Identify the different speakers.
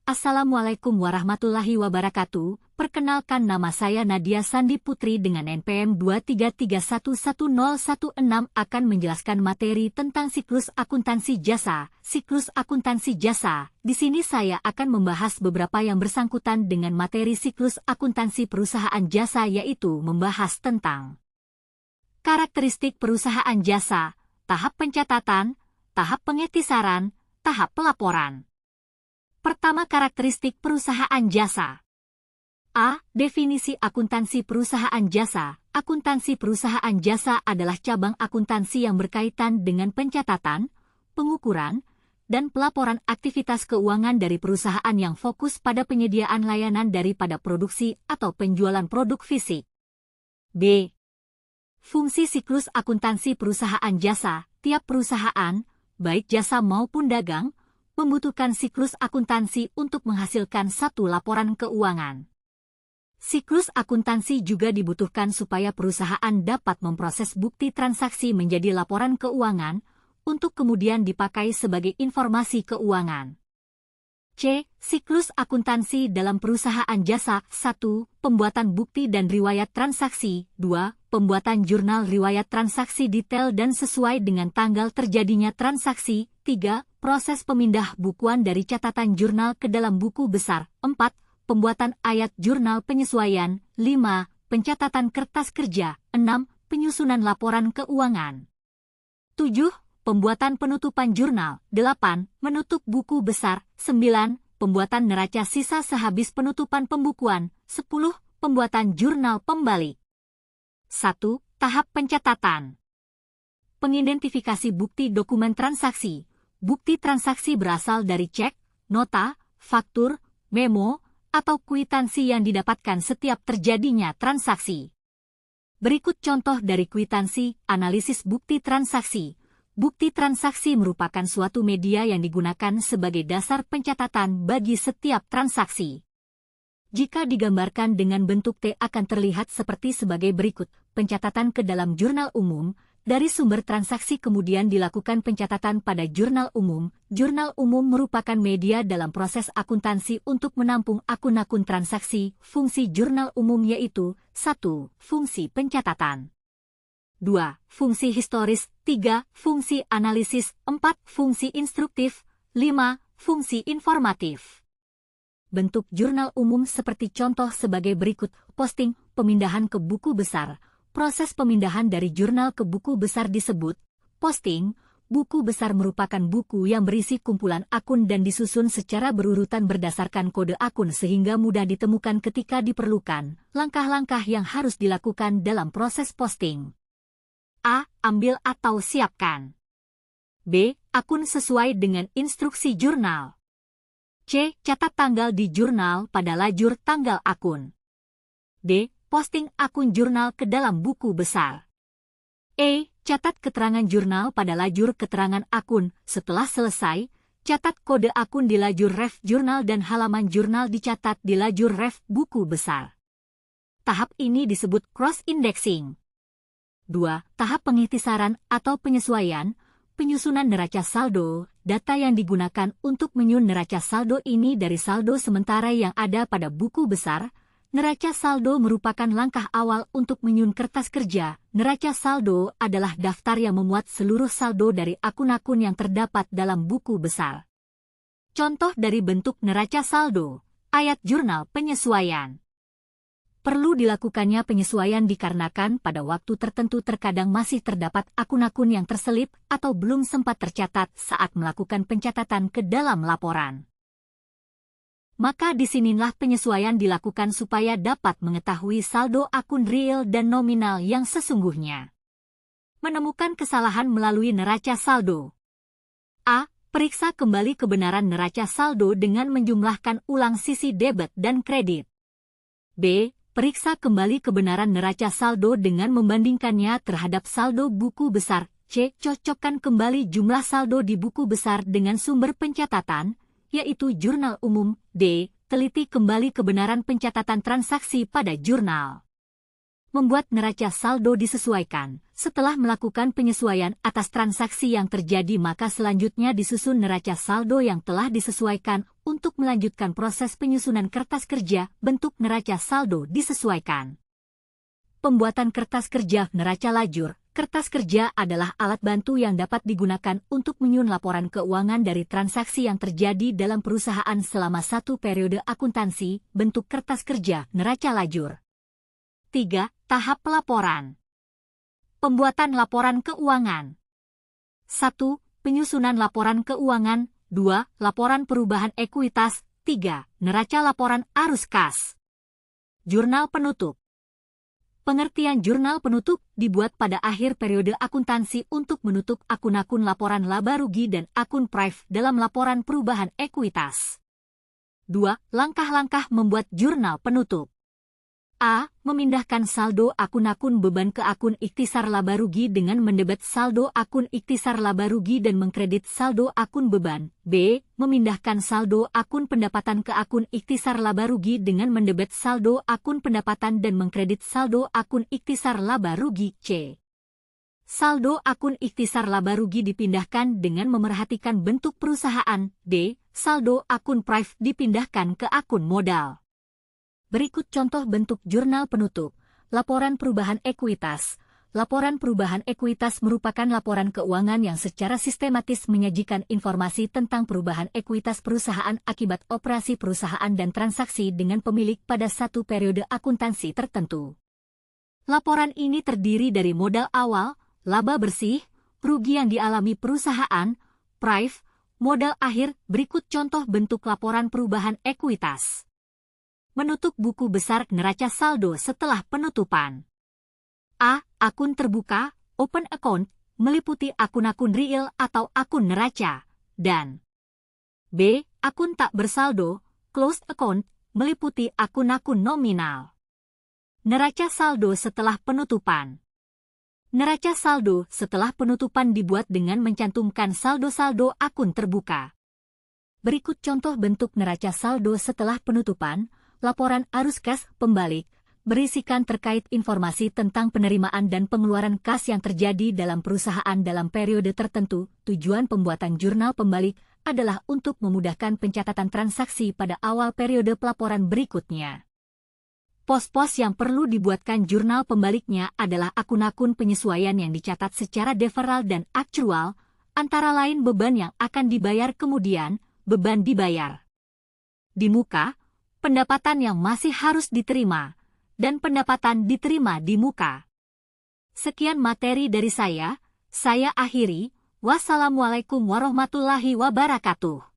Speaker 1: Assalamualaikum warahmatullahi wabarakatuh. Perkenalkan, nama saya Nadia Sandi Putri dengan NPM 233110116 akan menjelaskan materi tentang siklus akuntansi jasa. Siklus akuntansi jasa. Di sini saya akan membahas beberapa yang bersangkutan dengan materi siklus akuntansi perusahaan jasa, yaitu membahas tentang karakteristik perusahaan jasa, tahap pencatatan, tahap pengetisaran, tahap pelaporan. Pertama, karakteristik perusahaan jasa. A. Definisi akuntansi perusahaan jasa. Akuntansi perusahaan jasa adalah cabang akuntansi yang berkaitan dengan pencatatan, pengukuran, dan pelaporan aktivitas keuangan dari perusahaan yang fokus pada penyediaan layanan daripada produksi atau penjualan produk fisik. B. Fungsi siklus akuntansi perusahaan jasa. Tiap perusahaan, baik jasa maupun dagang, membutuhkan siklus akuntansi untuk menghasilkan satu laporan keuangan. Siklus akuntansi juga dibutuhkan supaya perusahaan dapat memproses bukti transaksi menjadi laporan keuangan untuk kemudian dipakai sebagai informasi keuangan. C. Siklus akuntansi dalam perusahaan jasa. 1. Pembuatan bukti dan riwayat transaksi. 2. Pembuatan jurnal riwayat transaksi detail dan sesuai dengan tanggal terjadinya transaksi. 3. Proses pemindah bukuan dari catatan jurnal ke dalam buku besar. 4. Pembuatan ayat jurnal penyesuaian. 5. Pencatatan kertas kerja. 6. Penyusunan laporan keuangan. 7. Pembuatan penutupan jurnal. 8. Menutup buku besar. 9. Pembuatan neraca sisa sehabis penutupan pembukuan. 10. Pembuatan jurnal pembalik. 1. Tahap pencatatan. Pengidentifikasi bukti dokumen transaksi. Bukti transaksi berasal dari cek, nota, faktur, memo, atau kwitansi yang didapatkan setiap terjadinya transaksi. Berikut contoh dari kwitansi. Analisis bukti transaksi. Bukti transaksi merupakan suatu media yang digunakan sebagai dasar pencatatan bagi setiap transaksi. Jika digambarkan dengan bentuk T akan terlihat seperti sebagai berikut. Pencatatan ke dalam jurnal umum. Dari sumber transaksi kemudian dilakukan pencatatan pada jurnal umum. Jurnal umum merupakan media dalam proses akuntansi untuk menampung akun-akun transaksi. Fungsi jurnal umum yaitu 1. Fungsi pencatatan. 2. Fungsi historis. 3. Fungsi analisis. 4. Fungsi instruktif. 5. Fungsi informatif. Bentuk jurnal umum seperti contoh sebagai berikut. Posting, pemindahan ke buku besar. Proses pemindahan dari jurnal ke buku besar disebut posting. Buku besar merupakan buku yang berisi kumpulan akun dan disusun secara berurutan berdasarkan kode akun sehingga mudah ditemukan ketika diperlukan. Langkah-langkah yang harus dilakukan dalam proses posting. A. Ambil atau siapkan. B. Akun sesuai dengan instruksi jurnal. C. Catat tanggal di jurnal pada lajur tanggal akun. D. Posting akun jurnal ke dalam buku besar. E. Catat keterangan jurnal pada lajur keterangan akun. Setelah selesai, catat kode akun di lajur ref jurnal dan halaman jurnal dicatat di lajur ref buku besar. Tahap ini disebut cross-indexing. 2. Tahap pengitisaran atau penyesuaian. Penyusunan neraca saldo. Data yang digunakan untuk menyusun neraca saldo ini dari saldo sementara yang ada pada buku besar. Neraca saldo merupakan langkah awal untuk menyusun kertas kerja. Neraca saldo adalah daftar yang memuat seluruh saldo dari akun-akun yang terdapat dalam buku besar. Contoh dari bentuk neraca saldo. Ayat jurnal penyesuaian. Perlu dilakukannya penyesuaian dikarenakan pada waktu tertentu terkadang masih terdapat akun-akun yang terselip atau belum sempat tercatat saat melakukan pencatatan ke dalam laporan. Maka disinilah penyesuaian dilakukan supaya dapat mengetahui saldo akun real dan nominal yang sesungguhnya. Menemukan kesalahan melalui neraca saldo. A. Periksa kembali kebenaran neraca saldo dengan menjumlahkan ulang sisi debit dan kredit. B. Periksa kembali kebenaran neraca saldo dengan membandingkannya terhadap saldo buku besar. C. Cocokkan kembali jumlah saldo di buku besar dengan sumber pencatatan, yaitu jurnal umum. D. Teliti kembali kebenaran pencatatan transaksi pada jurnal. membuat neraca saldo disesuaikan. Setelah melakukan penyesuaian atas transaksi yang terjadi, maka selanjutnya disusun neraca saldo yang telah disesuaikan untuk melanjutkan proses penyusunan kertas kerja. Bentuk neraca saldo disesuaikan. Pembuatan kertas kerja neraca lajur. Kertas kerja adalah alat bantu yang dapat digunakan untuk menyusun laporan keuangan dari transaksi yang terjadi dalam perusahaan selama satu periode akuntansi. Bentuk kertas kerja neraca lajur. 3. Tahap pelaporan. Pembuatan laporan keuangan. 1. Penyusunan laporan keuangan. 2. Laporan perubahan ekuitas. 3. Neraca laporan arus kas. Jurnal penutup. Pengertian jurnal penutup dibuat pada akhir periode akuntansi untuk menutup akun-akun laporan laba rugi dan akun prive dalam laporan perubahan ekuitas. 2. Langkah-langkah membuat jurnal penutup. A. Memindahkan saldo akun-akun beban ke akun ikhtisar laba rugi dengan mendebet saldo akun ikhtisar laba rugi dan mengkredit saldo akun beban. B. Memindahkan saldo akun pendapatan ke akun ikhtisar laba rugi dengan mendebet saldo akun pendapatan dan mengkredit saldo akun ikhtisar laba rugi. C. Saldo akun ikhtisar laba rugi dipindahkan dengan memerhatikan bentuk perusahaan. D. Saldo akun prive dipindahkan ke akun modal. Berikut contoh bentuk jurnal penutup. Laporan perubahan ekuitas. Laporan perubahan ekuitas merupakan laporan keuangan yang secara sistematis menyajikan informasi tentang perubahan ekuitas perusahaan akibat operasi perusahaan dan transaksi dengan pemilik pada satu periode akuntansi tertentu. Laporan ini terdiri dari modal awal, laba bersih, rugi yang dialami perusahaan, prive, modal akhir. Berikut contoh bentuk laporan perubahan ekuitas. Menutup buku besar neraca saldo setelah penutupan. A. Akun terbuka, open account, meliputi akun-akun real atau akun neraca. Dan B. Akun tak bersaldo, closed account, meliputi akun-akun nominal. Neraca saldo setelah penutupan. Neraca saldo setelah penutupan dibuat dengan mencantumkan saldo-saldo akun terbuka. Berikut contoh bentuk neraca saldo setelah penutupan. Laporan arus kas pembalik berisikan terkait informasi tentang penerimaan dan pengeluaran kas yang terjadi dalam perusahaan dalam periode tertentu. Tujuan pembuatan jurnal pembalik adalah untuk memudahkan pencatatan transaksi pada awal periode pelaporan berikutnya. Pos-pos yang perlu dibuatkan jurnal pembaliknya adalah akun-akun penyesuaian yang dicatat secara deferral dan aktual, antara lain beban yang akan dibayar kemudian, beban dibayar. Di muka, pendapatan yang masih harus diterima, dan pendapatan diterima di muka. Sekian materi dari saya akhiri. Wassalamualaikum warahmatullahi wabarakatuh.